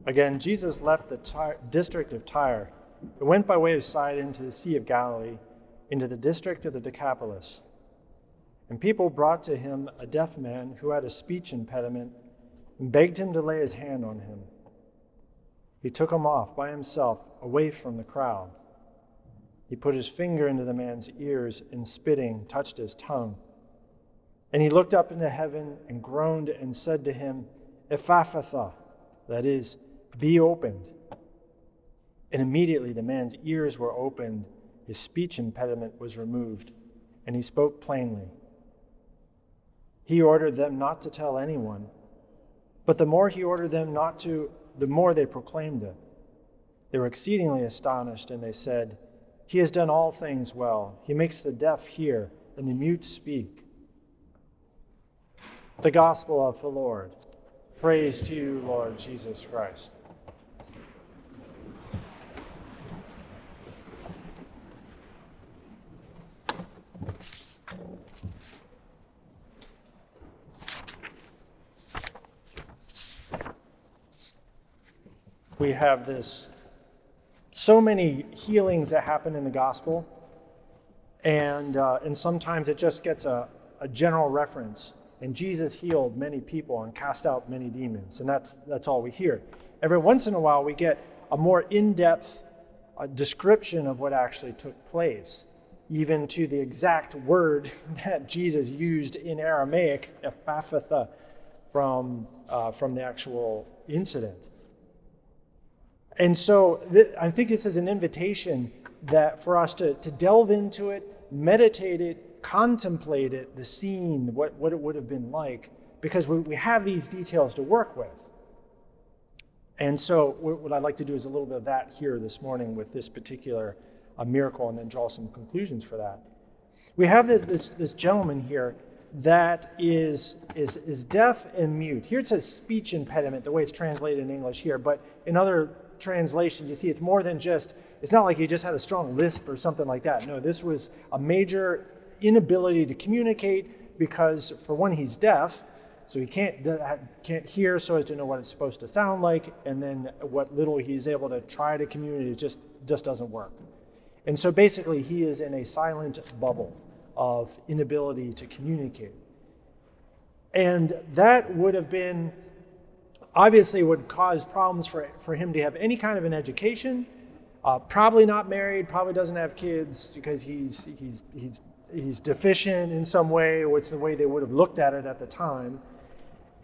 Again, Jesus left the district of Tyre and went by way of Sidon into the Sea of Galilee, into the district of the Decapolis. And people brought to him a deaf man who had a speech impediment and begged him to lay his hand on him. He took him off by himself, away from the crowd. He put his finger into the man's ears and spitting, touched his tongue. And he looked up into heaven and groaned and said to him, Ephphatha, that is, be opened. And immediately the man's ears were opened, his speech impediment was removed, and he spoke plainly. He ordered them not to tell anyone, but the more he ordered them not to, the more they proclaimed it. They were exceedingly astonished, and they said, He has done all things well. He makes the deaf hear and the mute speak. The Gospel of the Lord. Praise to you, Lord Jesus Christ. We have so many healings that happen in the gospel, and sometimes it just gets a general reference. And Jesus healed many people and cast out many demons, and that's all we hear. Every once in a while, we get a more in-depth description of what actually took place, even to the exact word that Jesus used in Aramaic, Ephphatha, from the actual incident. And so I think this is an invitation that for us to delve into it, meditate it, contemplate it, the scene, what it would have been like, because we have these details to work with. And so what I'd like to do is a little bit of that here this morning with this particular miracle, and then draw some conclusions for that. We have this gentleman here that is deaf and mute. Here it says speech impediment, the way it's translated in English here, but in other translations, you see it's more than just, it's not like he just had a strong lisp or something like that. No, this was a major inability to communicate because, for one, he's deaf, so he can't hear so as to know what it's supposed to sound like, and then what little he's able to try to communicate just doesn't work. And so basically he is in a silent bubble of inability to communicate. And that would have been, obviously would cause problems for him to have any kind of an education, probably not married, probably doesn't have kids because he's deficient in some way, or it's the way they would have looked at it at the time.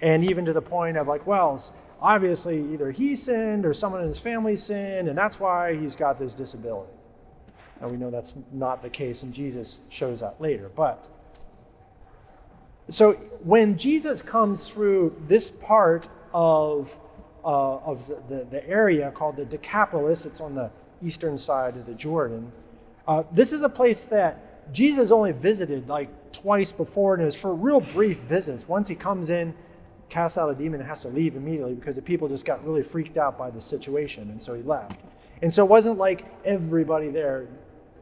And even to the point of like, well, obviously either he sinned or someone in his family sinned, and that's why he's got this disability. Now we know that's not the case, and Jesus shows that later. But so when Jesus comes through this part of the area called the Decapolis, it's on the eastern side of the Jordan. This is a place that Jesus only visited like twice before, and it was for real brief visits. Once he comes in, casts out a demon, and has to leave immediately because the people just got really freaked out by the situation, and so he left. And so it wasn't like everybody there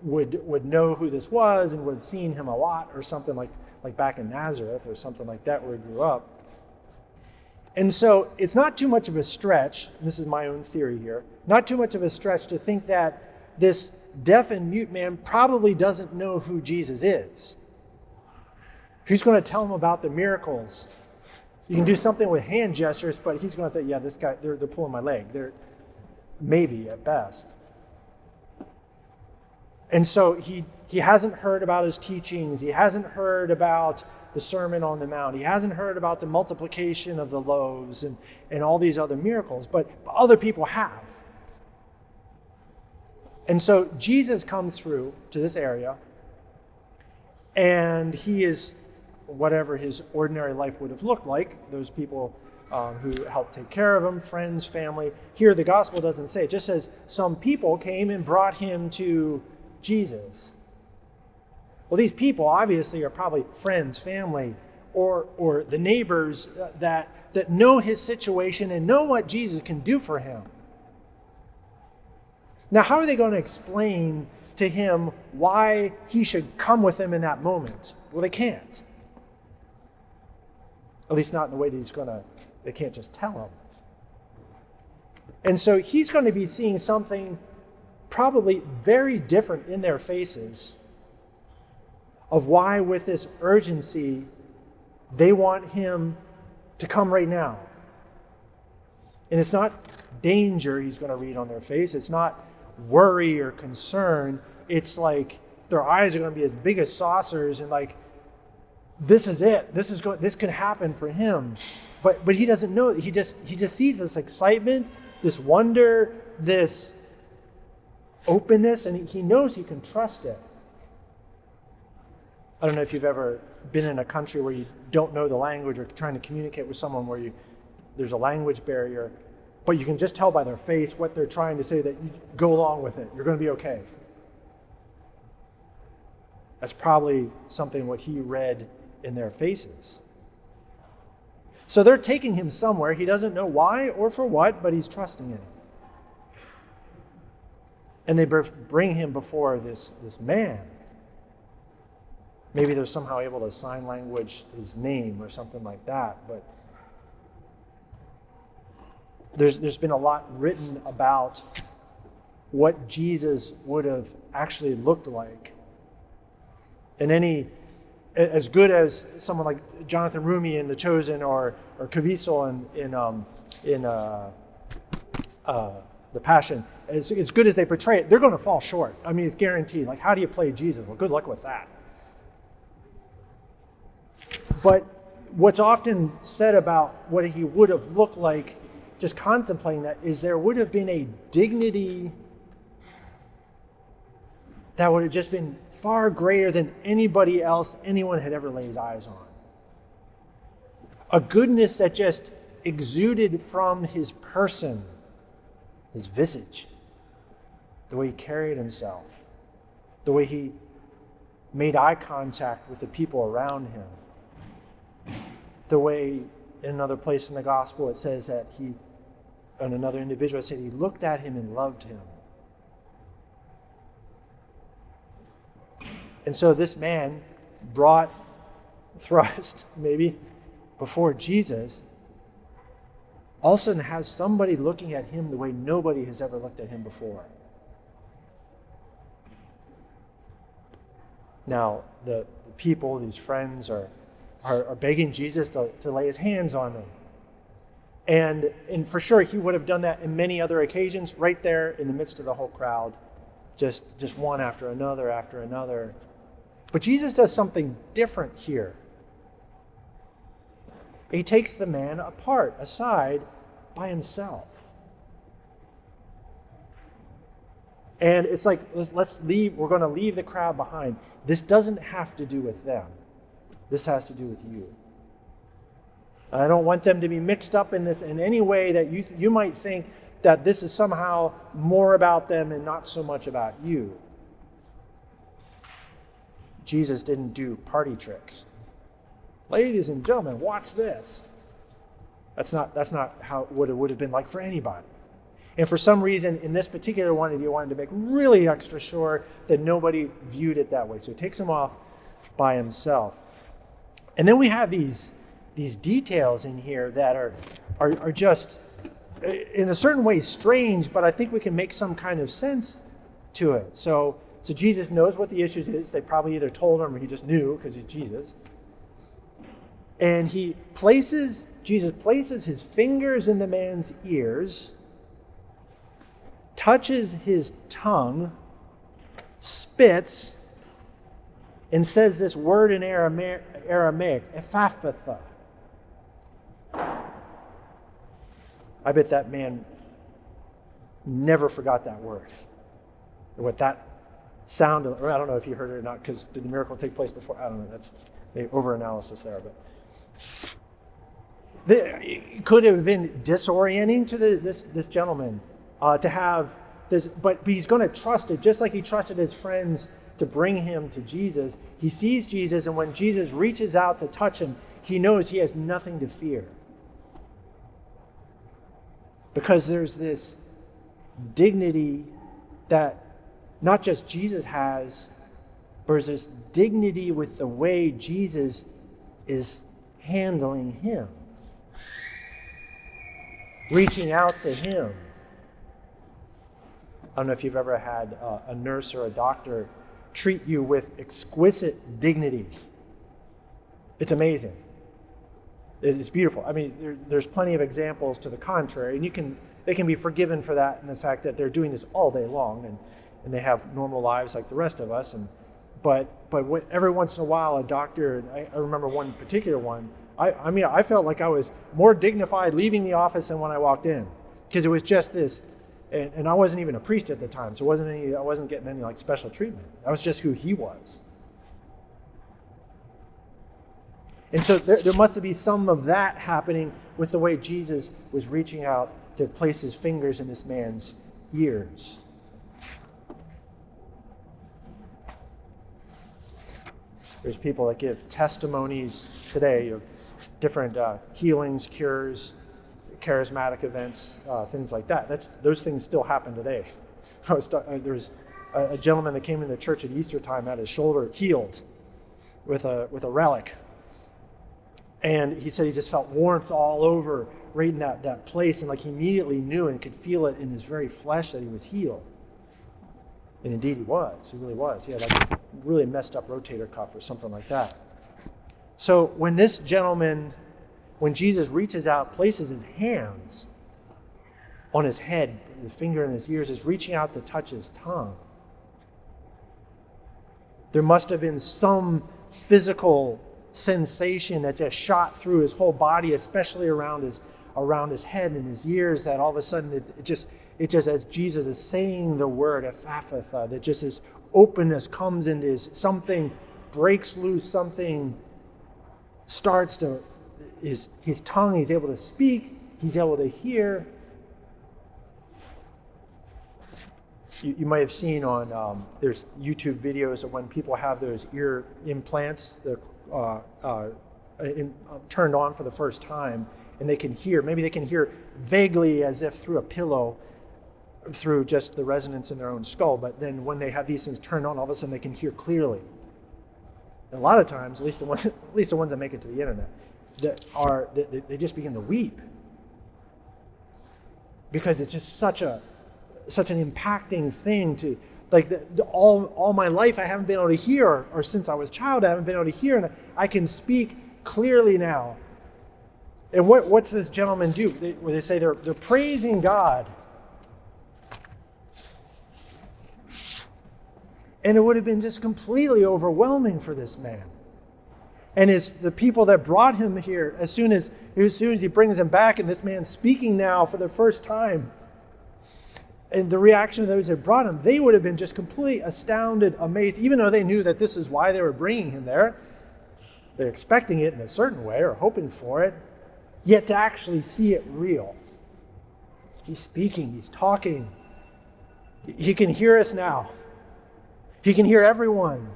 would know who this was and would have seen him a lot, or something like back in Nazareth or something like that where he grew up. And so it's not too much of a stretch, and this is my own theory here, not too much of a stretch to think that this deaf and mute man probably doesn't know who Jesus is. Who's going to tell him about the miracles? You can do something with hand gestures, but he's going to think, yeah, this guy, they're pulling my leg. They're maybe at best. And so he hasn't heard about his teachings. He hasn't heard about the Sermon on the Mount. He hasn't heard about the multiplication of the loaves and all these other miracles, but other people have. And so Jesus comes through to this area, and he is whatever his ordinary life would have looked like, those people who helped take care of him, friends, family. Here the gospel doesn't say, it just says some people came and brought him to Jesus. Well, these people obviously are probably friends, family, or the neighbors that know his situation and know what Jesus can do for him. Now, how are they going to explain to him why he should come with them in that moment? Well, they can't. At least not in the way that they can't just tell him. And so he's going to be seeing something probably very different in their faces of why, with this urgency, they want him to come right now. And it's not danger he's going to read on their face. It's not worry or concern. It's like their eyes are going to be as big as saucers and like, this is it. This could happen for him. But he doesn't know. He just sees this excitement, this wonder, this openness, and he knows he can trust it. I don't know if you've ever been in a country where you don't know the language or trying to communicate with someone where there's a language barrier, but you can just tell by their face what they're trying to say, that you go along with it. You're going to be okay. That's probably something what he read in their faces. So they're taking him somewhere. He doesn't know why or for what, but he's trusting in it. And they bring him before this man. Maybe they're somehow able to sign language his name or something like that. But there's been a lot written about what Jesus would have actually looked like. And as good as someone like Jonathan Rumi in The Chosen or Caviezel in The Passion, as good as they portray it, they're going to fall short. I mean, it's guaranteed. Like, how do you play Jesus? Well, good luck with that. But what's often said about what he would have looked like, just contemplating that, is there would have been a dignity that would have just been far greater than anybody else anyone had ever laid eyes on. A goodness that just exuded from his person, his visage, the way he carried himself, the way he made eye contact with the people around him, the way in another place in the gospel it says that and another individual said he looked at him and loved him. And so this man thrust maybe before Jesus, all of a sudden has somebody looking at him the way nobody has ever looked at him before. Now, the people, these friends, are begging Jesus to lay his hands on them. And for sure, he would have done that in many other occasions, right there in the midst of the whole crowd, just one after another. But Jesus does something different here. He takes the man aside by himself. And it's like, let's leave. We're going to leave the crowd behind. This doesn't have to do with them. This has to do with you. I don't want them to be mixed up in this in any way that you might think that this is somehow more about them and not so much about you. Jesus didn't do party tricks. Ladies and gentlemen, watch this. That's not how what it would have been like for anybody. And for some reason, in this particular one, he wanted to make really extra sure that nobody viewed it that way. So he takes him off by himself. And then we have these details in here that are just, in a certain way, strange, but I think we can make some kind of sense to it. So Jesus knows what the issue is. They probably either told him or he just knew because he's Jesus. And Jesus places his fingers in the man's ears, touches his tongue, spits, and says this word in Aramaic, Ephphatha. I bet that man never forgot that word. What that sound, or I don't know if you heard it or not, because did the miracle take place before? I don't know. That's maybe over-analysis there. But it could have been disorienting to this gentleman to have this, but he's going to trust it, just like he trusted his friends to bring him to Jesus. He sees Jesus, and when Jesus reaches out to touch him, he knows he has nothing to fear. Because there's this dignity that not just Jesus has, but there's this dignity with the way Jesus is handling him, reaching out to him, I don't know if you've ever had a nurse or a doctor treat you with exquisite dignity. It's amazing. It's beautiful. I mean, there's plenty of examples to the contrary, and they can be forgiven for that and the fact that they're doing this all day long and they have normal lives like the rest of us. But every once in a while, a doctor, I remember one particular one, I felt like I was more dignified leaving the office than when I walked in, because it was just this, and I wasn't even a priest at the time, so I wasn't getting any like special treatment. That was just who he was. And so there must be some of that happening with the way Jesus was reaching out to place his fingers in this man's ears. There's people that give testimonies today of different healings, cures, charismatic events, things like that. Those things still happen today. There's a gentleman that came into the church at Easter time, had his shoulder healed with a relic. And he said he just felt warmth all over right in that place, and like he immediately knew and could feel it in his very flesh that he was healed. And indeed he was. He really was. He had like a really messed up rotator cuff or something like that. So when this gentleman, when Jesus reaches out, places his hands on his head, the finger in his ears, is reaching out to touch his tongue. There must have been some physical sensation that just shot through his whole body, especially around his head and his ears, that all of a sudden it just as Jesus is saying the word Ephphatha, that just this openness comes into something breaks loose, something starts to, his tongue, he's able to speak, he's able to hear. You might have seen on, there's YouTube videos of when people have those ear implants, turned on for the first time, and maybe they can hear vaguely as if through a pillow, through just the resonance in their own skull, but then when they have these things turned on, all of a sudden they can hear clearly. And a lot of times, at least the ones that make it to the internet, they just begin to weep, because it's just such an impacting thing to, like, all my life I haven't been able to hear, or since I was a child I haven't been able to hear, and I can speak clearly now. And what's this gentleman do? Where they say they're praising God. And it would have been just completely overwhelming for this man. And it's the people that brought him here, as soon as he brings him back, and this man's speaking now for the first time, and the reaction of those that brought him, they would have been just completely astounded, amazed, even though they knew that this is why they were bringing him there. They're expecting it in a certain way or hoping for it, yet to actually see it real. He's speaking, he's talking. He can hear us now. He can hear everyone.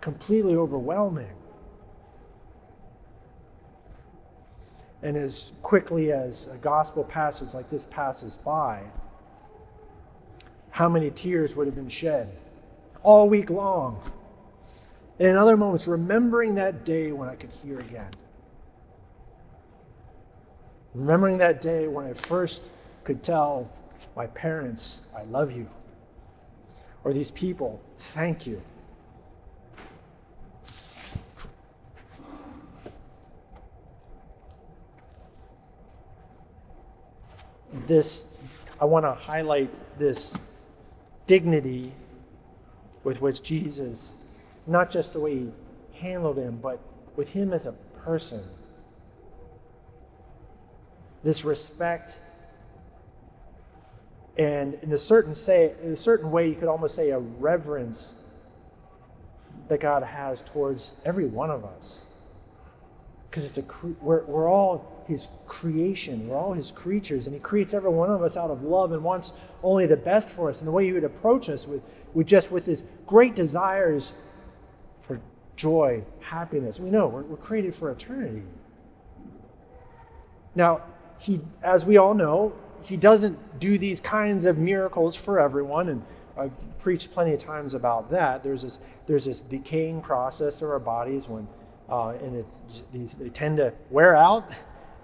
Completely overwhelming. And as quickly as a gospel passage like this passes by, how many tears would have been shed all week long? And in other moments, remembering that day when I could hear again. Remembering that day when I first could tell my parents, I love you. Or these people, thank you. I want to highlight this dignity with which Jesus, not just the way he handled him, but with him as a person. This respect, and in a certain way, you could almost say a reverence that God has towards every one of us. Because we're all his creation, we're all his creatures, and he creates every one of us out of love and wants only the best for us. And the way he would approach us with his great desires for joy, happiness. We know we're created for eternity. Now, as we all know, he doesn't do these kinds of miracles for everyone, and I've preached plenty of times about that. There's this decaying process of our bodies when they tend to wear out,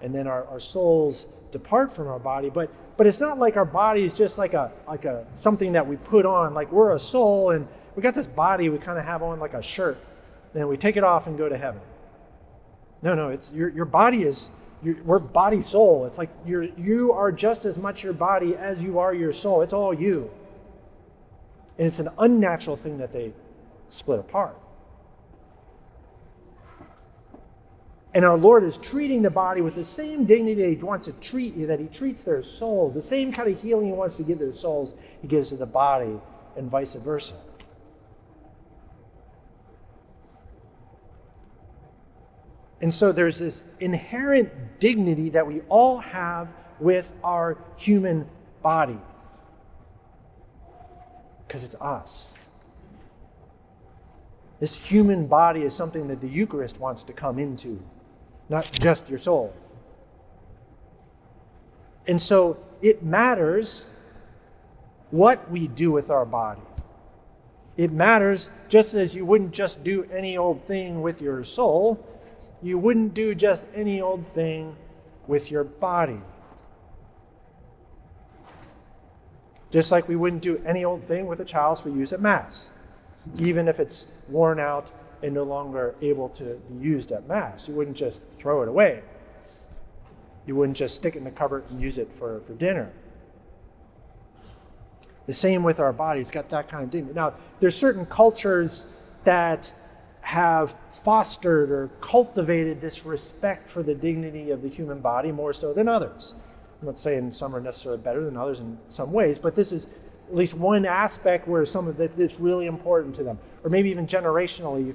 and then our souls depart from our body, but it's not like our body is just like a something that we put on, like we're a soul and we got this body we kind of have on like a shirt, then we take it off and go to heaven. No, it's your body is, we're body soul. It's like you are just as much your body as you are your soul. It's all you. And it's an unnatural thing that they split apart. And our Lord is treating the body with the same dignity that he wants to treat you, that he treats their souls. The same kind of healing he wants to give their souls, he gives to the body, and vice versa. And so there's this inherent dignity that we all have with our human body. Because it's us. This human body is something that the Eucharist wants to come into, not just your soul. And so it matters what we do with our body. It matters, just as you wouldn't just do any old thing with your soul, you wouldn't do just any old thing with your body. Just like we wouldn't do any old thing with a chalice we use at Mass, even if it's worn out and no longer able to be used at Mass. You wouldn't just throw it away. You wouldn't just stick it in the cupboard and use it for dinner. The same with our body. It's got that kind of dignity. Now, there's certain cultures that have fostered or cultivated this respect for the dignity of the human body more so than others. I'm not saying some are necessarily better than others in some ways, but this is at least one aspect where some of that is really important to them. Or maybe even generationally,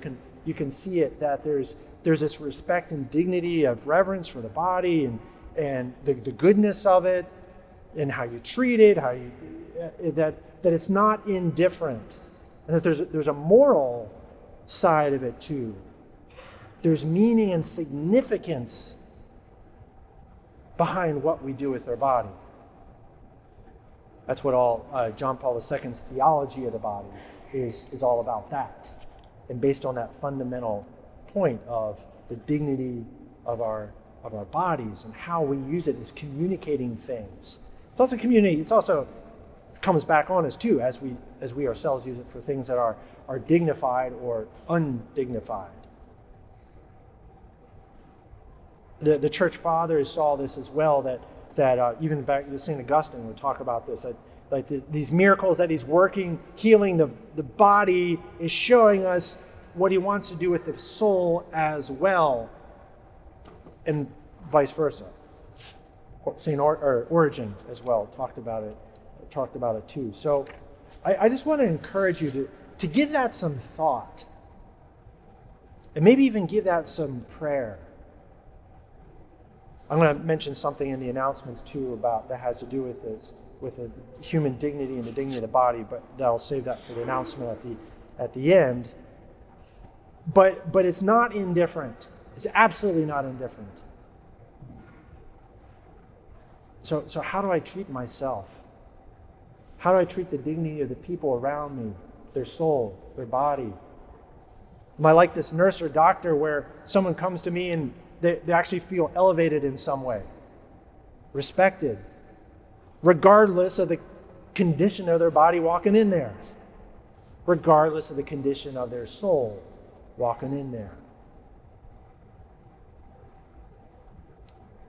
you can see it, that there's this respect and dignity of reverence for the body and the goodness of it and how you treat it, how you that it's not indifferent, and that there's a moral side of it too. There's meaning and significance behind what we do with our body. That's what all John Paul II's theology of the body is all about, that. And based on that fundamental point of the dignity of our bodies and how we use it as communicating things. It's also community. It's also comes back on us too, as we ourselves use it for things that are dignified or undignified. The church fathers saw this as well, that even back to St. Augustine would talk about this, that these miracles that he's working, healing the body, is showing us what he wants to do with the soul as well, and vice versa. St. Origen as well talked about it too. So I just want to encourage you to give that some thought, and maybe even give that some prayer. I'm going to mention something in the announcements too about that has to do with this, with the human dignity and the dignity of the body, but I'll save that for the announcement at the end. But it's not indifferent. It's absolutely not indifferent. So how do I treat myself? How do I treat the dignity of the people around me, their soul, their body? Am I like this nurse or doctor where someone comes to me and they actually feel elevated in some way, respected, regardless of the condition of their body walking in there, regardless of the condition of their soul walking in there?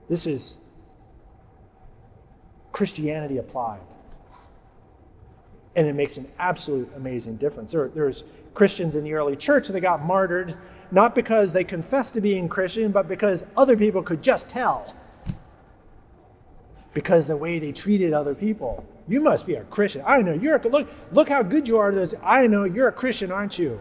This is Christianity applied. And it makes an absolute amazing difference. There's Christians in the early church that got martyred, not because they confessed to being Christian, but because other people could just tell. Because the way they treated other people. You must be a Christian. I know you're look how good you are to this. I know you're a Christian, aren't you?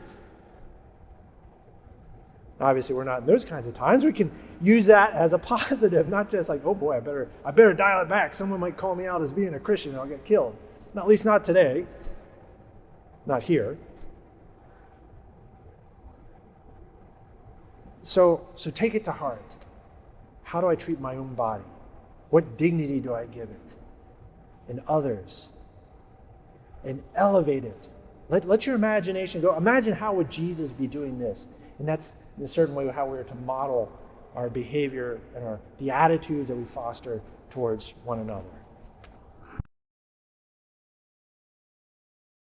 Obviously, we're not in those kinds of times. We can use that as a positive, not just like, oh boy, I better dial it back. Someone might call me out as being a Christian and I'll get killed. At least not today. Not here. So take it to heart. How do I treat my own body? What dignity do I give it? And others? And elevate it. Let your imagination go. Imagine how would Jesus be doing this? And that's in a certain way how we're to model our behavior and the attitudes that we foster towards one another.